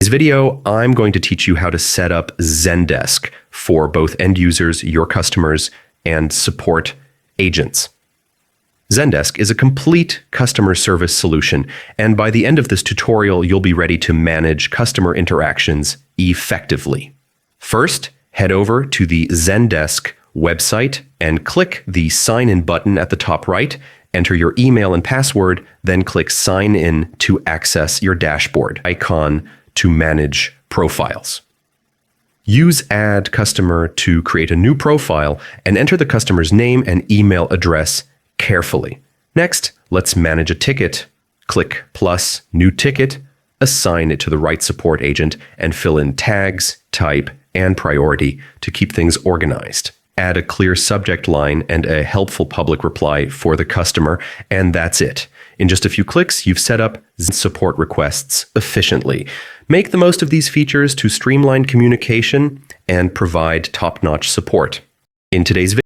In this video, I'm going to teach you how to set up Zendesk for both end users, your customers, and support agents. Zendesk is a complete customer service solution, and by the end of this tutorial, you'll be ready to manage customer interactions effectively. First, head over to the Zendesk website and click the Sign In button at the top right. Enter your email and password, then click Sign In to access your dashboard icon to manage profiles. Use Add Customer to create a new profile and enter the customer's name and email address carefully. Next, let's manage a ticket. Click plus New Ticket, assign it to the right support agent, and fill in tags, type, and priority to keep things organized. Add a clear subject line and a helpful public reply for the customer, and that's it. In just a few clicks, you've set up support requests efficiently. Make the most of these features to streamline communication and provide top-notch support. In today's video,